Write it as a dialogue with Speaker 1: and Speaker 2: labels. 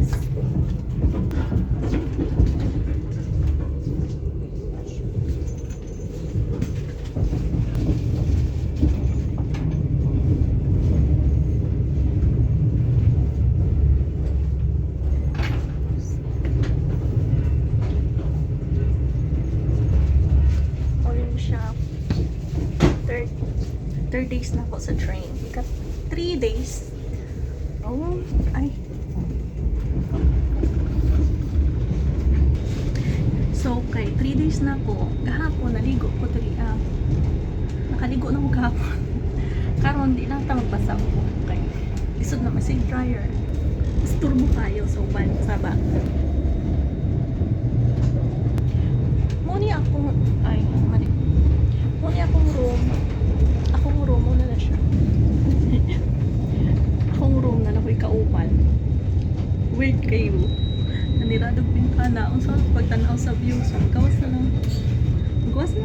Speaker 1: days. Third days na ako sa train. Ika 3 days. Oh, ay. So, okay. 3 days na ako. Gahapon, naligo ko. Nakaligo na ako gahapon. Karon di na ata magbasa ko. Okay. Isod na masig dryer. Mas turbo kayo. So, saba. Muni akong, ay, mali. Muni akong room. Muna na siya. Akong room na nakoy kaupan. Weird kayo. Naniradog bintana. Ang sarap pagtanaw sa view. So, gawas na lang. Gawas na